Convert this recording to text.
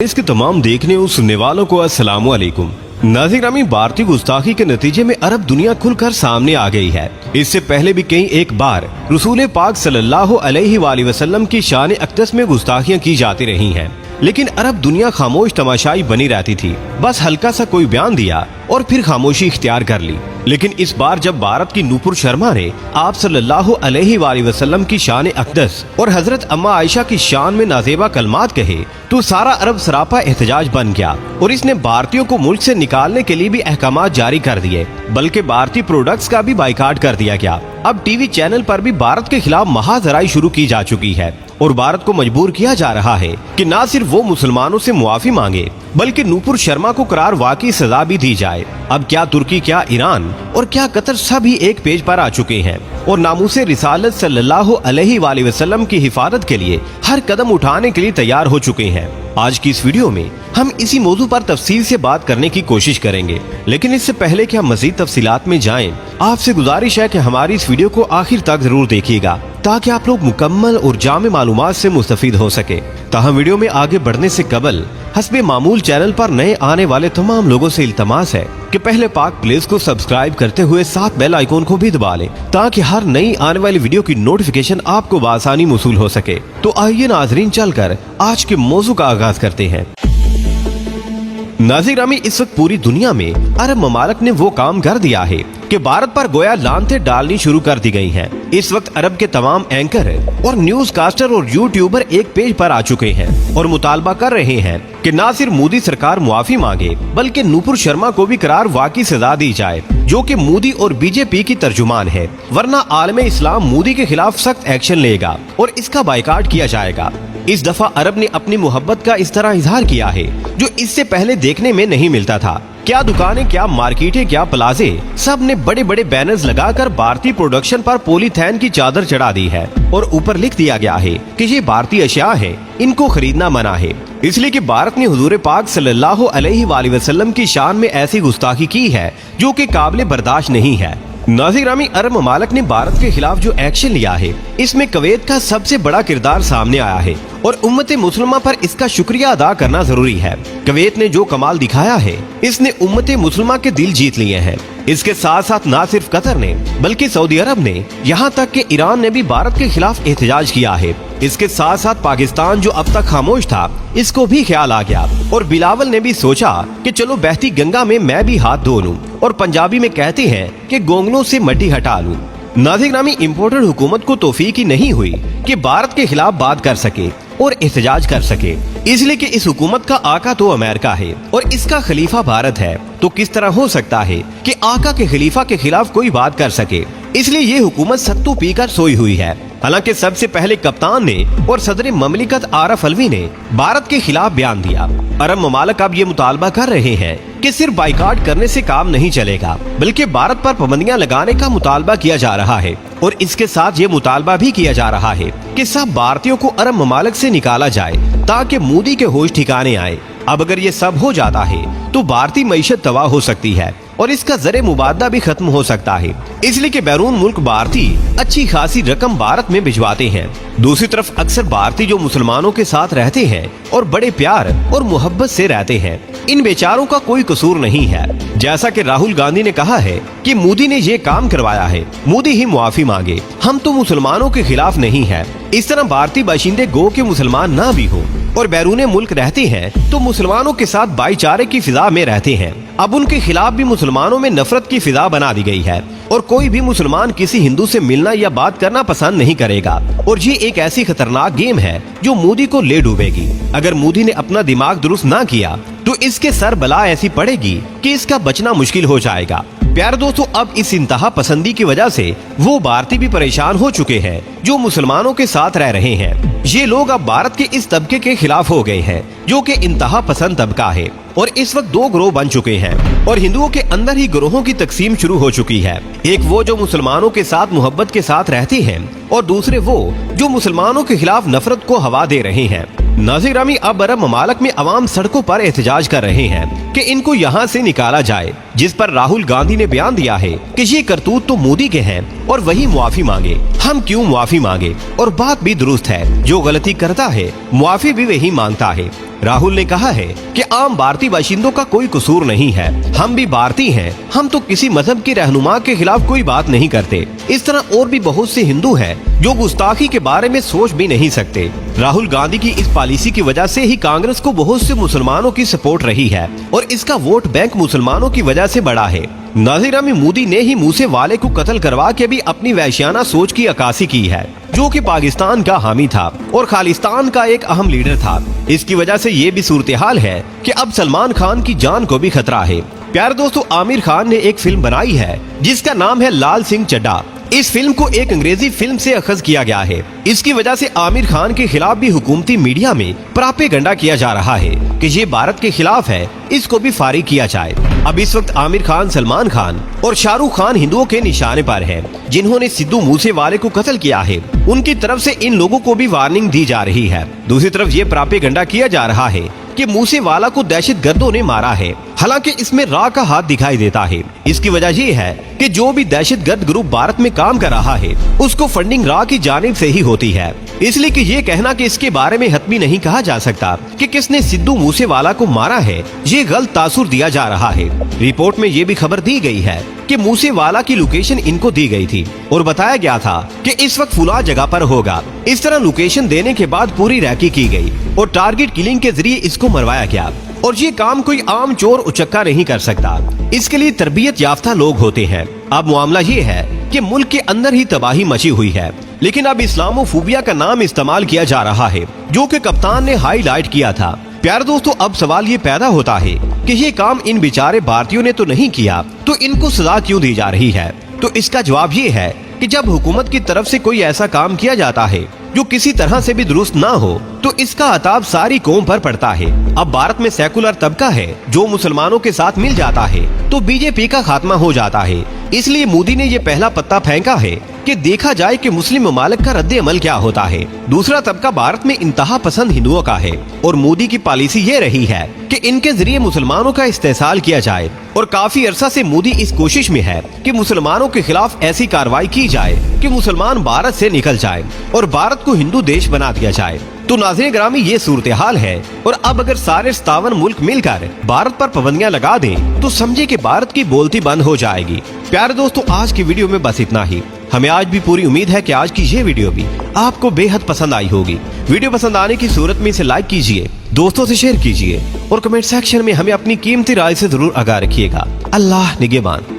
इसके तमाम देखने और सुनने वालों को अस्सलाम वालेकुम। नाज़रीन, भारतीय गुस्ताखी के नतीजे में अरब दुनिया खुलकर सामने आ गई है। इससे पहले भी कई एक बार रसूल पाक सल्लल्लाहु अलैहि वसल्लम की शान अक़दस में गुस्ताखियां की जाती रही हैं, लेकिन अरब दुनिया खामोश तमाशाई बनी रहती थी। बस हल्का सा कोई बयान दिया और फिर खामोशी इख्तियार कर ली। लेकिन इस बार जब भारत की नूपुर शर्मा ने आप सल्लल्लाहु अलैहि वसल्लम की शान अक़दस और हजरत अम्मा आयशा की शान में नाज़ेबा कलमात कहे तो सारा अरब सरापा एहतजाज बन गया और इसने भारतीयों को मुल्क से निकालने के लिए भी अहकामात जारी कर दिए, बल्कि भारतीय प्रोडक्ट्स का भी बाइकाट कर दिया गया। अब टीवी चैनल पर भी भारत के खिलाफ महाजराई शुरू की जा चुकी है और भारत को मजबूर किया जा रहा है कि न सिर्फ वो मुसलमानों से मुआफी मांगे बल्कि नूपुर शर्मा को करार वाकई सजा भी दी जाए। अब क्या तुर्की, क्या ईरान और क्या कतर सभी एक पेज पर आ चुके हैं और नामूसे रिसालत सल्लल्लाहु अलैहि वसल्लम की हिफाजत के लिए हर कदम उठाने के लिए तैयार हो चुके हैं। आज की इस वीडियो में हम इसी मौजू पर तफसील से बात करने की कोशिश करेंगे, लेकिन इससे पहले कि हम मजीद तफसीलात में जाएं, आपसे गुजारिश है कि हमारी इस वीडियो को आखिर तक जरूर देखिएगा ताकि आप लोग मुकम्मल और जामे मालूमात से मुस्तफीद हो सके। ताहम वीडियो में आगे बढ़ने से कबल हस्बे मामूल चैनल पर नए आने वाले तमाम लोगों से इल्तमास है कि पहले पाक प्लेस को सब्सक्राइब करते हुए साथ बेल आइकॉन को भी दबा लें ताकि हर नई आने वाली वीडियो की नोटिफिकेशन आपको बआसानी मौसूल हो सके। तो आइए नाजरीन, चलकर आज के मौजू का आगाज करते हैं। नाज़रीन, इस वक्त पूरी दुनिया में अरब ममालिक ने वो काम कर दिया है कि भारत पर गोया लानतें डालनी शुरू कर दी गई हैं। इस वक्त अरब के तमाम एंकर और न्यूज कास्टर और यूट्यूबर एक पेज पर आ चुके हैं और मुतालबा कर रहे हैं कि न सिर्फ मोदी सरकार मुआफी मांगे बल्कि नूपुर शर्मा को भी करार वाकई सजा दी जाए, जो कि मोदी और बीजेपी की तर्जुमान है, वरना आलमे इस्लाम मोदी के खिलाफ सख्त एक्शन लेगा और इसका बाइकाट किया जाएगा। इस दफा अरब ने अपनी मोहब्बत का इस तरह इजहार किया है जो इससे पहले देखने में नहीं मिलता था। क्या दुकानें, क्या मार्केटें, क्या प्लाजे, सब ने बड़े बड़े बैनर्स लगाकर भारतीय प्रोडक्शन पर पॉलीथीन की चादर चढ़ा दी है और ऊपर लिख दिया गया है कि ये भारतीय अशिया है, इनको खरीदना मना है, इसलिए कि भारत ने हुजूर पाक सल्लल्लाहु अलैहि वसल्लम की शान में ऐसी गुस्ताखी की है जो कि काबिल बर्दाश्त नहीं है। नाज़रीन, अरब ममालिक ने भारत के खिलाफ जो एक्शन लिया है इसमें कुवैत का सबसे बड़ा किरदार सामने आया है और उम्मत मुसलमा पर इसका शुक्रिया अदा करना जरूरी है। कुवैत ने जो कमाल दिखाया है इसने उम्मत मुसलमा के दिल जीत लिए हैं। इसके साथ साथ न सिर्फ कतर ने बल्कि सऊदी अरब ने, यहाँ तक कि ईरान ने भी भारत के खिलाफ एहतजाज किया है। इसके साथ साथ पाकिस्तान जो अब तक खामोश था इसको भी ख्याल आ गया और बिलावल ने भी सोचा कि चलो बहती गंगा में मैं भी हाथ धो लूं और पंजाबी में कहते हैं कि गोंगलों से मट्टी हटा लूं। नाज़रीन, इम्पोर्टेड हुकूमत को तौफीक ही नहीं हुई कि भारत के खिलाफ बात कर सके और एहतजाज कर सके, इसलिए कि इस हुकूमत का आका तो अमेरिका है और इसका खलीफा भारत है। तो किस तरह हो सकता है कि आका के खलीफा के खिलाफ कोई बात कर सके? इसलिए ये हुकूमत सत्तू पीकर सोई हुई है। हालांकि सबसे पहले कप्तान ने और सदर ममलिकत आरफ अलवी ने भारत के खिलाफ बयान दिया। अरब ममालिक अब ये मुतालबा कर रहे हैं कि सिर्फ बाइकाट करने से काम नहीं चलेगा बल्कि भारत पर पाबंदियां लगाने का मुतालबा किया जा रहा है और इसके साथ ये मुतालबा भी किया जा रहा है कि सब भारतीयों को अरब ममालिक से निकाला जाए ताकि मोदी के होश ठिकाने आए। अब अगर ये सब हो जाता है तो भारतीय मईशत तबाह हो सकती है और इसका ज़रे मुबादला भी खत्म हो सकता है, इसलिए कि बैरून मुल्क भारतीय अच्छी खासी रकम भारत में भिजवाते हैं। दूसरी तरफ अक्सर भारतीय जो मुसलमानों के साथ रहते हैं और बड़े प्यार और मोहब्बत से रहते हैं, इन बेचारों का कोई कसूर नहीं है। जैसा कि राहुल गांधी ने कहा है कि मोदी ने ये काम करवाया है, मोदी ही मुआफी मांगे, हम तो मुसलमानों के खिलाफ नहीं है। इस तरह भारतीय बाशिंदे गो के मुसलमान ना भी हो और बैरूने मुल्क रहते हैं तो मुसलमानों के साथ भाईचारे की फिजा में रहते हैं। अब उनके खिलाफ भी मुसलमानों में नफरत की फिजा बना दी गई है और कोई भी मुसलमान किसी हिंदू से मिलना या बात करना पसंद नहीं करेगा और ये एक ऐसी खतरनाक गेम है जो मोदी को ले डूबेगी। अगर मोदी ने अपना दिमाग दुरुस्त ना किया तो इसके सर बला ऐसी पड़ेगी कि इसका बचना मुश्किल हो जाएगा। प्यारे दोस्तों, अब इस इंतहा पसंदी की वजह से वो भारतीय भी परेशान हो चुके हैं जो मुसलमानों के साथ रह रहे हैं। ये लोग अब भारत के इस तबके के खिलाफ हो गए हैं जो कि इंतहा पसंद तबका है और इस वक्त दो ग्रोह बन चुके हैं और हिंदुओं के अंदर ही ग्रोहों की तकसीम शुरू हो चुकी है। एक वो जो मुसलमानों के साथ मोहब्बत के साथ रहते हैं और दूसरे वो जो मुसलमानों के खिलाफ नफरत को हवा दे रहे हैं। नाज़रीन, अब अरब ममालिक में अवाम सड़कों पर एहतजाज कर रहे हैं कि इनको यहाँ से निकाला जाए, जिस पर राहुल गांधी ने बयान दिया है कि ये करतूत तो मोदी के हैं और वही मुआफी मांगे, हम क्यों मुआफी मांगे। और बात भी दुरुस्त है, जो गलती करता है मुआफी भी वही मांगता है। राहुल ने कहा है कि आम भारतीय बाशिंदों का कोई कसूर नहीं है, हम भी भारतीय हैं, हम तो किसी मजहब के रहनुमा के खिलाफ कोई बात नहीं करते। इस तरह और भी बहुत से हिंदू हैं जो गुस्ताखी के बारे में सोच भी नहीं सकते। राहुल गांधी की इस पॉलिसी की वजह से ही कांग्रेस को बहुत से मुसलमानों की सपोर्ट रही है और इसका वोट बैंक मुसलमानों की वजह से बढ़ा है। नाज़िरा में मोदी ने ही मूसेवाले को कत्ल करवा के भी अपनी वैश्याना सोच की अक्कासी की है, जो कि पाकिस्तान का हामी था और खालिस्तान का एक अहम लीडर था। इसकी वजह से ये भी सूरत हाल है कि अब सलमान खान की जान को भी खतरा है। प्यारे दोस्तों, आमिर खान ने एक फिल्म बनाई है जिसका नाम है लाल सिंह चड्ढा। इस फिल्म को एक अंग्रेजी फिल्म से अखज किया गया है। इसकी वजह से आमिर खान के खिलाफ भी हुकूमती मीडिया में प्रोपेगेंडा किया जा रहा है कि ये भारत के खिलाफ है, इसको भी फारिग किया जाए। अब इस वक्त आमिर खान, सलमान खान और शाहरुख खान हिंदुओं के निशाने पर हैं, जिन्होंने सिद्धू मूसेवाले को कत्ल किया है। उनकी तरफ से इन लोगों को भी वार्निंग दी जा रही है। दूसरी तरफ ये प्रोपेगेंडा किया जा रहा है कि मूसेवाला को दहशतगर्दों ने मारा है, हालांकि इसमें रा का हाथ दिखाई देता है। इसकी वजह ये है कि जो भी दहशतगर्द ग्रुप भारत में काम कर रहा है उसको फंडिंग रा की जानिब से ही होती है, इसलिए कि ये कहना कि इसके बारे में हतमी नहीं कहा जा सकता कि किसने सिद्धू मूसेवाला को मारा है, ये गलत तासुर दिया जा रहा है। रिपोर्ट में ये भी खबर दी गई है कि मूसेवाला की लोकेशन इनको दी गई थी और बताया गया था कि इस वक्त फुला जगह पर होगा। इस तरह लोकेशन देने के बाद पूरी रैकी की गई और टारगेट किलिंग के जरिए इसको मरवाया गया। और ये काम कोई आम चोर उचक्का नहीं कर सकता, इसके लिए तरबियत याफ्ता लोग होते हैं। अब मामला ये है कि मुल्क के अंदर ही तबाही मची हुई है, लेकिन अब इस्लामोफोबिया का नाम इस्तेमाल किया जा रहा है, जो कि कप्तान ने हाईलाइट किया था। प्यारे दोस्तों, अब सवाल ये पैदा होता है कि ये काम इन बेचारे भारतीयों ने तो नहीं किया, तो इनको सजा क्यों दी जा रही है? तो इसका जवाब ये है कि जब हुकूमत की तरफ से कोई ऐसा काम किया जाता है जो किसी तरह से भी दुरुस्त ना हो, तो इसका अताब सारी कौम पर पड़ता है। अब भारत में सेकुलर तबका है जो मुसलमानों के साथ मिल जाता है तो बीजेपी का खात्मा हो जाता है। इसलिए मोदी ने ये पहला पत्ता फेंका है कि देखा जाए कि मुस्लिम ममालिक का रद्द अमल क्या होता है। दूसरा तबका भारत में इंतहा पसंद हिंदुओं का है और मोदी की पॉलिसी ये रही है कि इनके जरिए मुसलमानों का इस्तेसाल किया जाए और काफी अरसा से मोदी इस कोशिश में है कि मुसलमानों के खिलाफ ऐसी कार्रवाई की जाए कि मुसलमान भारत से निकल जाए और भारत को हिंदू देश बना दिया जाए। तो नाज़रीन ग्रामी, ये सूरत हाल है और अब अगर सारे 57 मुल्क मिलकर भारत पर पाबंदियां लगा दें तो समझे कि भारत की बोलती बंद हो जाएगी। प्यारे दोस्तों, आज की वीडियो में बस इतना ही। हमें आज भी पूरी उम्मीद है कि आज की ये वीडियो भी आपको बेहद पसंद आई होगी। वीडियो पसंद आने की सूरत में इसे लाइक कीजिए, दोस्तों से शेयर कीजिए और कमेंट सेक्शन में हमें अपनी कीमती राय से जरूर आगाह रखिएगा। अल्लाह निगहबान।